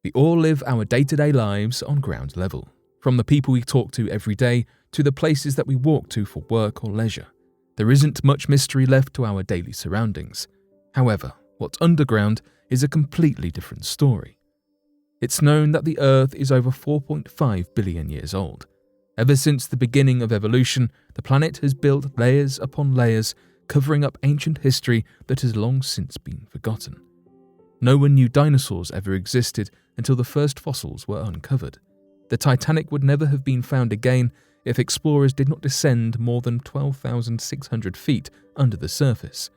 We all live our day-to-day lives on ground level, from the people we talk to every day to the places that we walk to for work or leisure. There isn't much mystery left to our daily surroundings. However, what's underground is a completely different story. It's known that the Earth is over 4.5 billion years old. Ever since the beginning of evolution, the planet has built layers upon layers, covering up ancient history that has long since been forgotten. No one knew dinosaurs ever existed until the first fossils were uncovered. The Titanic would never have been found again if explorers did not descend more than 12,600 feet under the surface.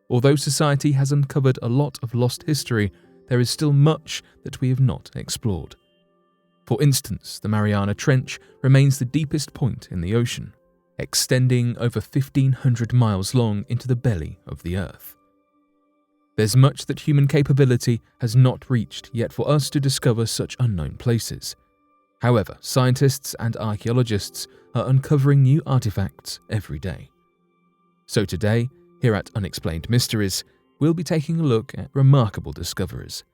Although society has uncovered a lot of lost history, there is still much that we have not explored. For instance, the Mariana Trench remains the deepest point in the ocean, extending over 1,500 miles long into the belly of the Earth. There's much that human capability has not reached yet for us to discover such unknown places. However, scientists and archaeologists are uncovering new artifacts every day. So today, here at Unexplained Mysteries, we'll be taking a look at remarkable discoveries.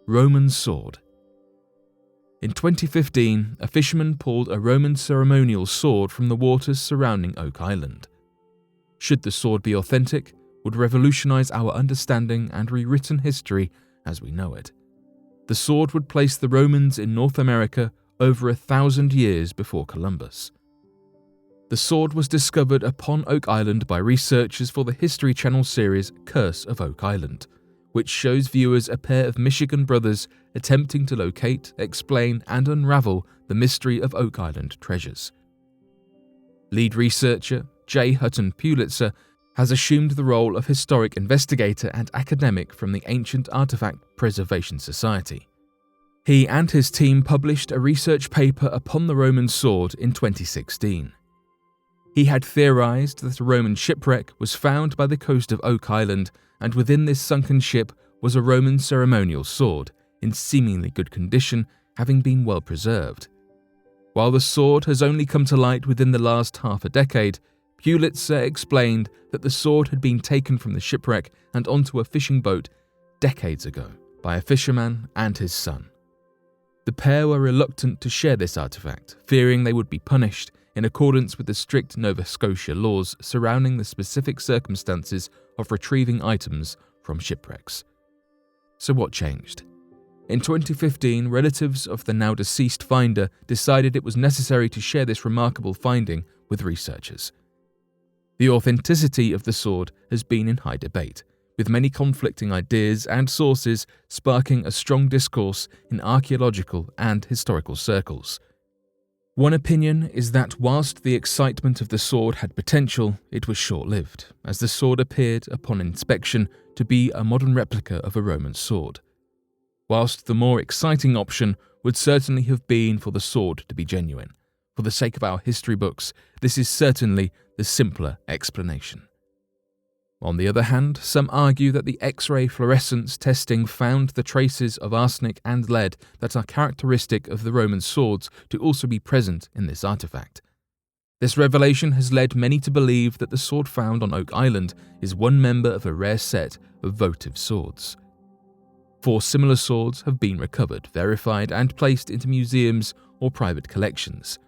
Roman sword. In 2015, a fisherman pulled a Roman ceremonial sword from the waters surrounding Oak Island. Should the sword be authentic, would revolutionize our understanding and rewritten history as we know it. The sword would place the Romans in North America over 1,000 years before Columbus. The sword was discovered upon Oak Island by researchers for the History Channel series Curse of Oak Island, which shows viewers a pair of Michigan brothers attempting to locate, explain, and unravel the mystery of Oak Island treasures. Lead researcher J. Hutton Pulitzer has assumed the role of historic investigator and academic from the Ancient Artifact Preservation Society. He and his team published a research paper upon the Roman sword in 2016. He had theorized that a Roman shipwreck was found by the coast of Oak Island, and within this sunken ship was a Roman ceremonial sword, in seemingly good condition, having been well preserved. While the sword has only come to light within the last half a decade, Pulitzer explained that the sword had been taken from the shipwreck and onto a fishing boat decades ago by a fisherman and his son. The pair were reluctant to share this artifact, fearing they would be punished in accordance with the strict Nova Scotia laws surrounding the specific circumstances of retrieving items from shipwrecks. So what changed? In 2015, relatives of the now deceased finder decided it was necessary to share this remarkable finding with researchers. The authenticity of the sword has been in high debate, with many conflicting ideas and sources sparking a strong discourse in archaeological and historical circles. One opinion is that whilst the excitement of the sword had potential, it was short-lived, as the sword appeared, upon inspection, to be a modern replica of a Roman sword. Whilst the more exciting option would certainly have been for the sword to be genuine. For the sake of our history books, this is certainly the simpler explanation. On the other hand, some argue that the X-ray fluorescence testing found the traces of arsenic and lead that are characteristic of the Roman swords to also be present in this artifact. This revelation has led many to believe that the sword found on Oak Island is one member of a rare set of votive swords. 4 similar swords have been recovered, verified, and placed into museums or private collections.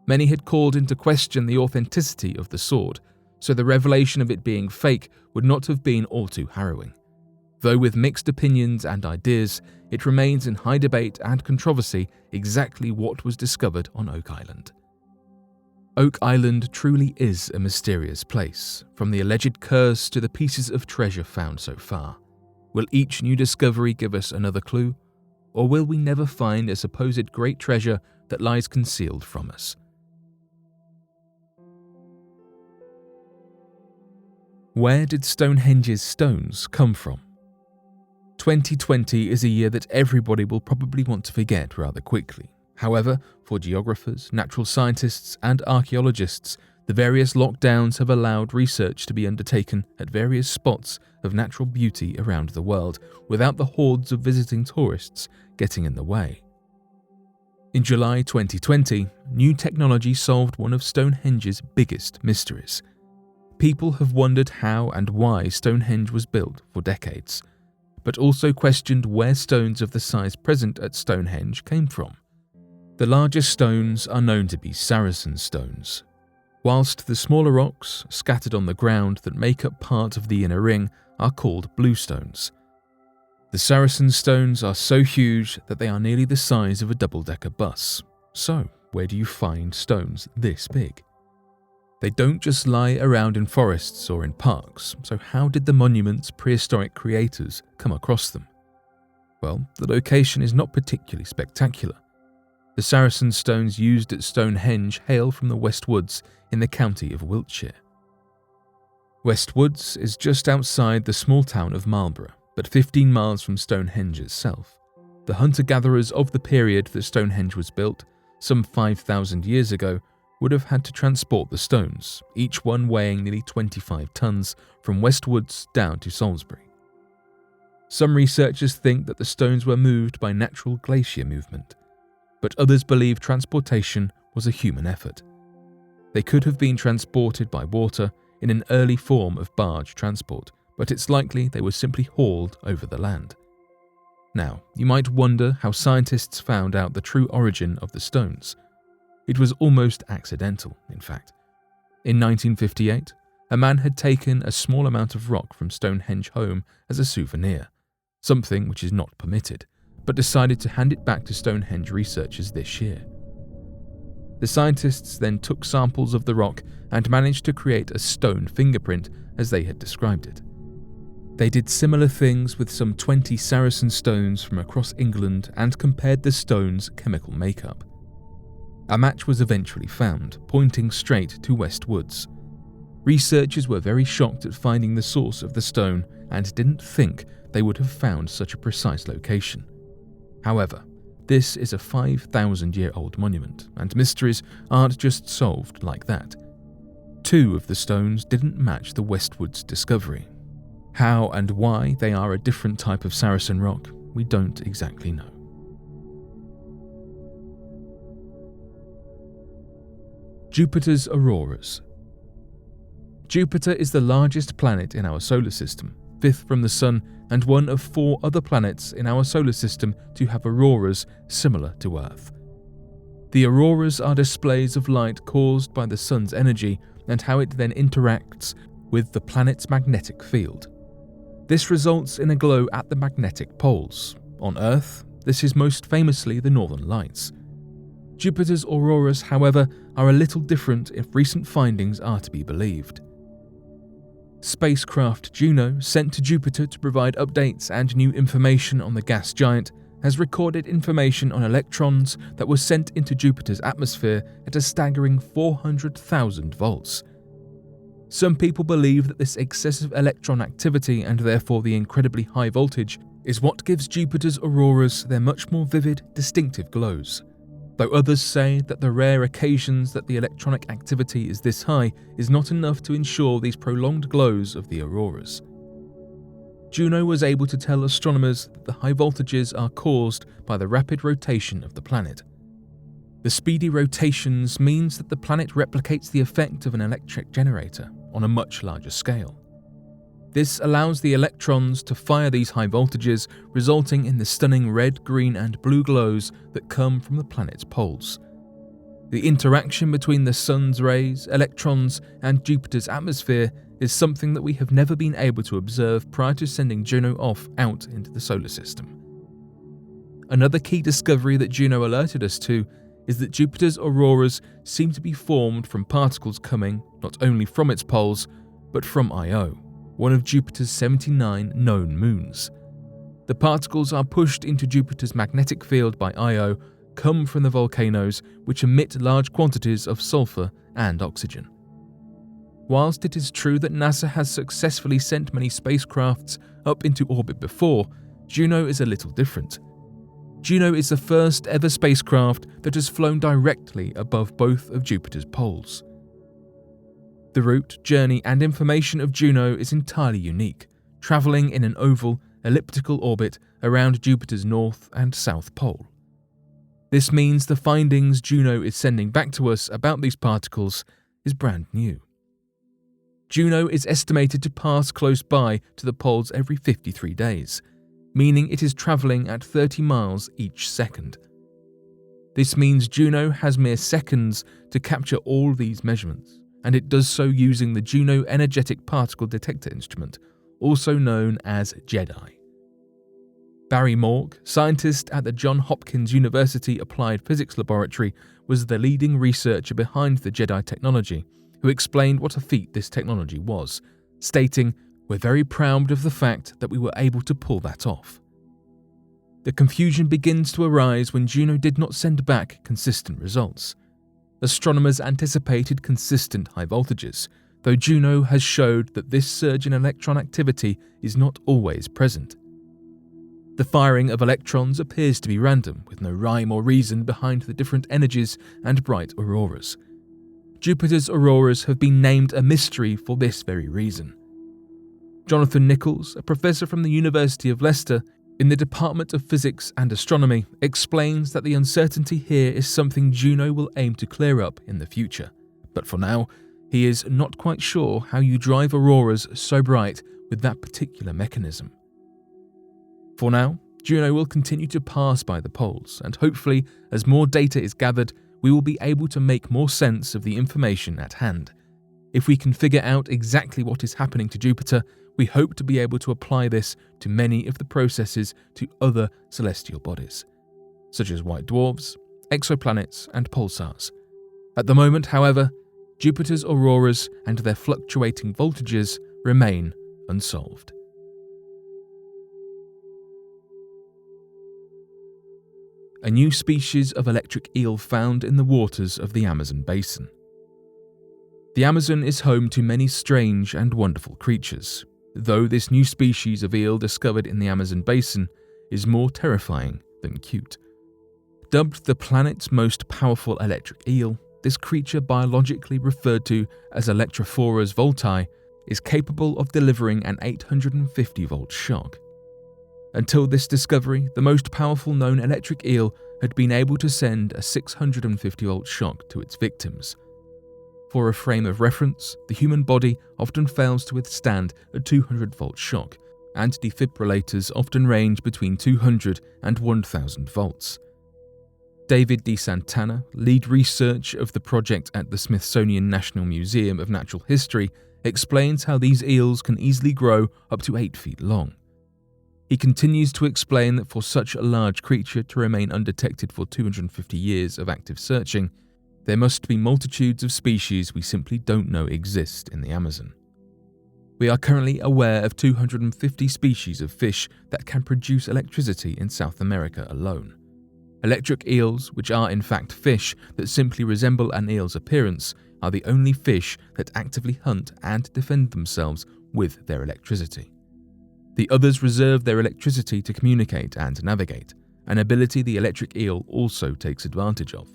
Many had called into question the authenticity of the sword, so the revelation of it being fake would not have been all too harrowing. Though with mixed opinions and ideas, it remains in high debate and controversy exactly what was discovered on Oak Island. Oak Island truly is a mysterious place, from the alleged curse to the pieces of treasure found so far. Will each new discovery give us another clue, or will we never find a supposed great treasure that lies concealed from us? Where did Stonehenges Stones come from? 2020 is a year that everybody will probably want to forget rather quickly. However, for geographers, natural scientists, and archaeologists, the various lockdowns have allowed research to be undertaken at various spots of natural beauty around the world without the hordes of visiting tourists getting in the way. In July 2020, new technology solved one of Stonehenge's biggest mysteries. People have wondered how and why Stonehenge was built for decades, but also questioned where stones of the size present at Stonehenge came from. The largest stones are known to be Saracen stones, whilst the smaller rocks scattered on the ground that make up part of the inner ring are called bluestones. The Saracen stones are so huge that they are nearly the size of a double-decker bus. So, where do you find stones this big? They don't just lie around in forests or in parks, so how did the monument's prehistoric creators come across them? Well, the location is not particularly spectacular. The Saracen stones used at Stonehenge hail from the West Woods in the county of Wiltshire. West Woods is just outside the small town of Marlborough, but 15 miles from Stonehenge itself. The hunter-gatherers of the period that Stonehenge was built, some 5,000 years ago, would have had to transport the stones, each one weighing nearly 25 tons, from West Woods down to Salisbury. Some researchers think that the stones were moved by natural glacier movement, but others believe transportation was a human effort. They could have been transported by water in an early form of barge transport, but it's likely they were simply hauled over the land. Now, you might wonder how scientists found out the true origin of the stones. It was almost accidental, in fact. In 1958, a man had taken a small amount of rock from Stonehenge home as a souvenir, something which is not permitted, but decided to hand it back to Stonehenge researchers this year. The scientists then took samples of the rock and managed to create a stone fingerprint as they had described it. They did similar things with some 20 Saracen stones from across England and compared the stones' chemical makeup. A match was eventually found, pointing straight to West Woods. Researchers were very shocked at finding the source of the stone and didn't think they would have found such a precise location. However, this is a 5,000-year-old monument, and mysteries aren't just solved like that. 2 of the stones didn't match the West Woods discovery. How and why they are a different type of Saracen rock, we don't exactly know. Jupiter's auroras. Jupiter is the largest planet in our solar system, 5th from the Sun, and one of 4 other planets in our solar system to have auroras similar to Earth. The auroras are displays of light caused by the Sun's energy and how it then interacts with the planet's magnetic field. This results in a glow at the magnetic poles. On Earth, this is most famously the Northern Lights. Jupiter's auroras, however, are a little different if recent findings are to be believed. Spacecraft Juno, sent to Jupiter to provide updates and new information on the gas giant, has recorded information on electrons that were sent into Jupiter's atmosphere at a staggering 400,000 volts. Some people believe that this excessive electron activity and therefore the incredibly high voltage is what gives Jupiter's auroras their much more vivid, distinctive glows, though others say that the rare occasions that the electronic activity is this high is not enough to ensure these prolonged glows of the auroras. Juno was able to tell astronomers that the high voltages are caused by the rapid rotation of the planet. The speedy rotations means that the planet replicates the effect of an electric generator on a much larger scale. This allows the electrons to fire these high voltages, resulting in the stunning red, green, and blue glows that come from the planet's poles. The interaction between the Sun's rays, electrons, and Jupiter's atmosphere is something that we have never been able to observe prior to sending Juno off out into the solar system. Another key discovery that Juno alerted us to is that Jupiter's auroras seem to be formed from particles coming not only from its poles, but from Io, one of Jupiter's 79 known moons. The particles are pushed into Jupiter's magnetic field by Io, come from the volcanoes which emit large quantities of sulfur and oxygen. Whilst it is true that NASA has successfully sent many spacecrafts up into orbit before, Juno is a little different. Juno is the first ever spacecraft that has flown directly above both of Jupiter's poles. The route, journey, and information of Juno is entirely unique, travelling in an oval, elliptical orbit around Jupiter's north and south pole. This means the findings Juno is sending back to us about these particles is brand new. Juno is estimated to pass close by to the poles every 53 days, meaning it is travelling at 30 miles each second. This means Juno has mere seconds to capture all these measurements, and it does so using the Juno Energetic Particle Detector Instrument, also known as JEDI. Barry Morg, scientist at the Johns Hopkins University Applied Physics Laboratory, was the leading researcher behind the JEDI technology, who explained what a feat this technology was, stating, "We're very proud of the fact that we were able to pull that off." The confusion begins to arise when Juno did not send back consistent results. Astronomers anticipated consistent high voltages, though Juno has showed that this surge in electron activity is not always present. The firing of electrons appears to be random, with no rhyme or reason behind the different energies and bright auroras. Jupiter's auroras have been named a mystery for this very reason. Jonathan Nichols, a professor from the University of Leicester in the Department of Physics and Astronomy, explains that the uncertainty here is something Juno will aim to clear up in the future. But for now, he is not quite sure how you drive auroras so bright with that particular mechanism. For now, Juno will continue to pass by the poles, and hopefully, as more data is gathered, we will be able to make more sense of the information at hand. If we can figure out exactly what is happening to Jupiter, we hope to be able to apply this to many of the processes to other celestial bodies, such as white dwarfs, exoplanets, and pulsars. At the moment, however, Jupiter's auroras and their fluctuating voltages remain unsolved. A new species of electric eel found in the waters of the Amazon basin. The Amazon is home to many strange and wonderful creatures, though this new species of eel discovered in the Amazon basin is more terrifying than cute. Dubbed the planet's most powerful electric eel, this creature, biologically referred to as Electrophorus voltae, is capable of delivering an 850-volt shock. Until this discovery, the most powerful known electric eel had been able to send a 650-volt shock to its victims. For a frame of reference, the human body often fails to withstand a 200-volt shock, and defibrillators often range between 200 and 1000 volts. David DeSantana, lead researcher of the project at the Smithsonian National Museum of Natural History, explains how these eels can easily grow up to 8 feet long. He continues to explain that for such a large creature to remain undetected for 250 years of active searching, there must be multitudes of species we simply don't know exist in the Amazon. We are currently aware of 250 species of fish that can produce electricity in South America alone. Electric eels, which are in fact fish that simply resemble an eel's appearance, are the only fish that actively hunt and defend themselves with their electricity. The others reserve their electricity to communicate and navigate, an ability the electric eel also takes advantage of.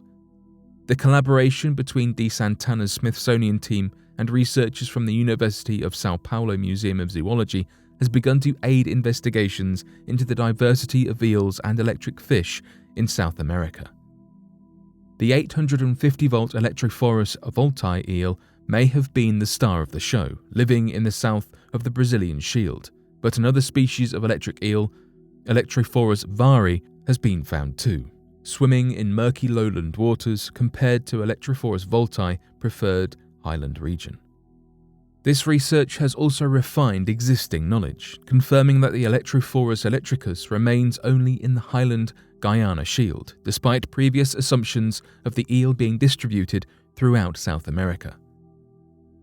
The collaboration between DeSantana's Smithsonian team and researchers from the University of Sao Paulo Museum of Zoology has begun to aid investigations into the diversity of eels and electric fish in South America. The 850-volt Electrophorus voltae eel may have been the star of the show, living in the south of the Brazilian Shield, but another species of electric eel, Electrophorus vari, has been found too, swimming in murky lowland waters compared to Electrophorus voltae preferred highland region. This research has also refined existing knowledge, confirming that the Electrophorus electricus remains only in the highland Guyana Shield, despite previous assumptions of the eel being distributed throughout South America.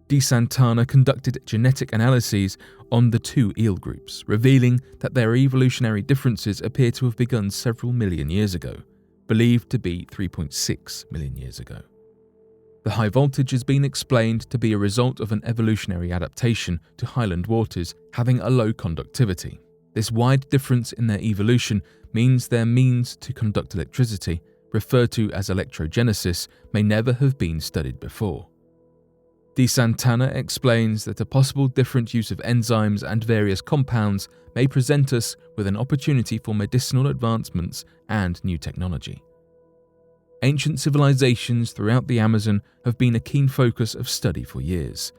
DeSantana conducted genetic analyses on the two eel groups, revealing that their evolutionary differences appear to have begun several million years ago, believed to be 3.6 million years ago. The high voltage has been explained to be a result of an evolutionary adaptation to highland waters having a low conductivity. This wide difference in their evolution means their means to conduct electricity, referred to as electrogenesis, may never have been studied before. DeSantana explains that a possible different use of enzymes and various compounds may present us with an opportunity for medicinal advancements and new technology. Ancient civilizations throughout the Amazon have been a keen focus of study for years.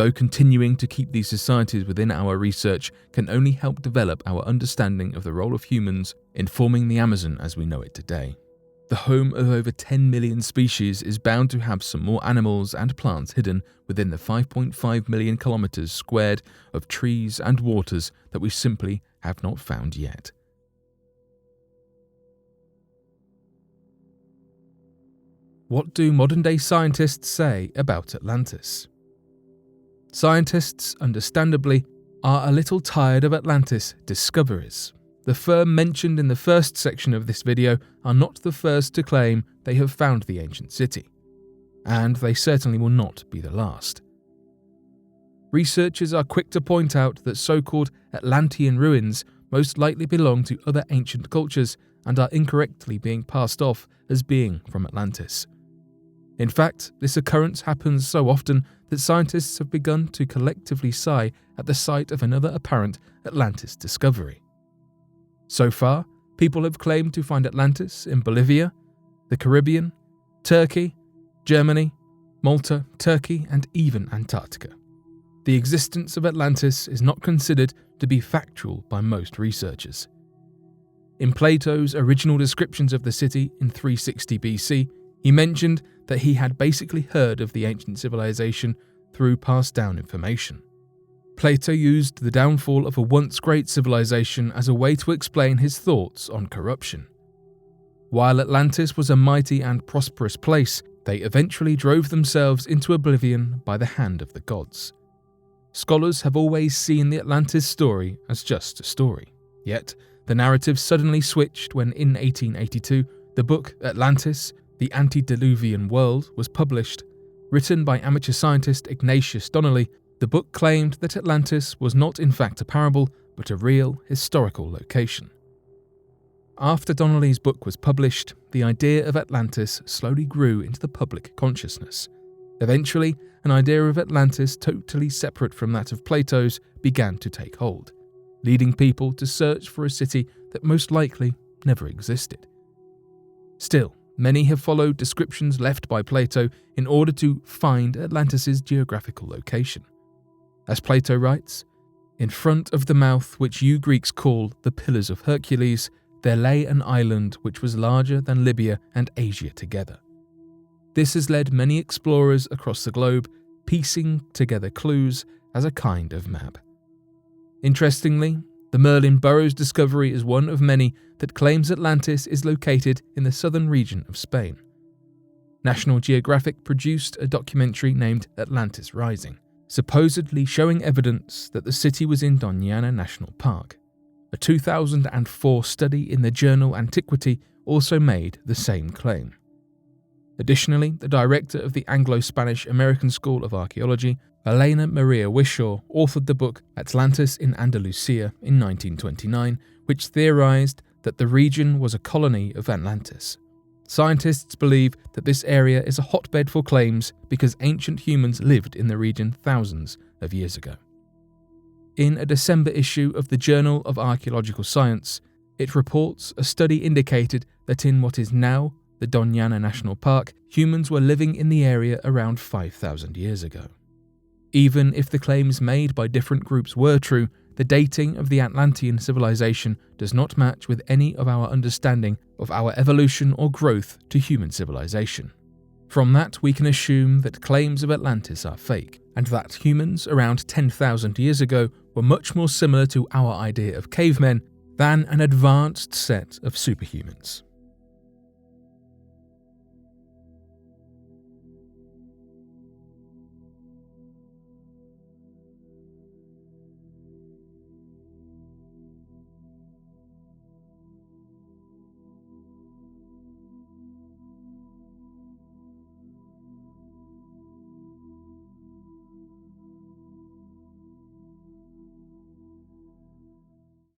though continuing to keep these societies within our research can only help develop our understanding of the role of humans in forming the Amazon as we know it today. The home of over 10 million species is bound to have some more animals and plants hidden within the 5.5 million kilometers squared of trees and waters that we simply have not found yet. What do modern-day scientists say about Atlantis? Scientists, understandably, are a little tired of Atlantis discoveries. The firm mentioned in the first section of this video are not the first to claim they have found the ancient city, and they certainly will not be the last. Researchers are quick to point out that so-called Atlantean ruins most likely belong to other ancient cultures and are incorrectly being passed off as being from Atlantis. In fact, this occurrence happens so often that scientists have begun to collectively sigh at the sight of another apparent Atlantis discovery. So far, people have claimed to find Atlantis in Bolivia, the Caribbean, Turkey, Germany, Malta, Turkey, and even Antarctica. The existence of Atlantis is not considered to be factual by most researchers. In Plato's original descriptions of the city in 360 BC, he mentioned that he had basically heard of the ancient civilization through passed down information. Plato used the downfall of a once great civilization as a way to explain his thoughts on corruption. While Atlantis was a mighty and prosperous place, they eventually drove themselves into oblivion by the hand of the gods. Scholars have always seen the Atlantis story as just a story. Yet, the narrative suddenly switched when in 1882, the book Atlantis, The Antediluvian World was published. Written by amateur scientist Ignatius Donnelly, the book claimed that Atlantis was not in fact a parable, but a real historical location. After Donnelly's book was published, the idea of Atlantis slowly grew into the public consciousness. Eventually, an idea of Atlantis totally separate from that of Plato's began to take hold, leading people to search for a city that most likely never existed. Still, many have followed descriptions left by Plato in order to find Atlantis' geographical location. As Plato writes, "In front of the mouth which you Greeks call the Pillars of Hercules, there lay an island which was larger than Libya and Asia together." This has led many explorers across the globe piecing together clues as a kind of map. Interestingly, the Merlin Burrows discovery is one of many that claims Atlantis is located in the southern region of Spain. National Geographic produced a documentary named Atlantis Rising, supposedly showing evidence that the city was in Doñana National Park. A 2004 study in the journal Antiquity also made the same claim. Additionally, the director of the Anglo-Spanish American School of Archaeology, Elena Maria Wishaw, authored the book Atlantis in Andalusia in 1929, which theorized that the region was a colony of Atlantis. Scientists believe that this area is a hotbed for claims because ancient humans lived in the region thousands of years ago. In a December issue of the Journal of Archaeological Science, it reports a study indicated that in what is now the Doñana National Park, humans were living in the area around 5,000 years ago. Even if the claims made by different groups were true, the dating of the Atlantean civilization does not match with any of our understanding of our evolution or growth to human civilization. From that, we can assume that claims of Atlantis are fake, and that humans around 10,000 years ago were much more similar to our idea of cavemen than an advanced set of superhumans.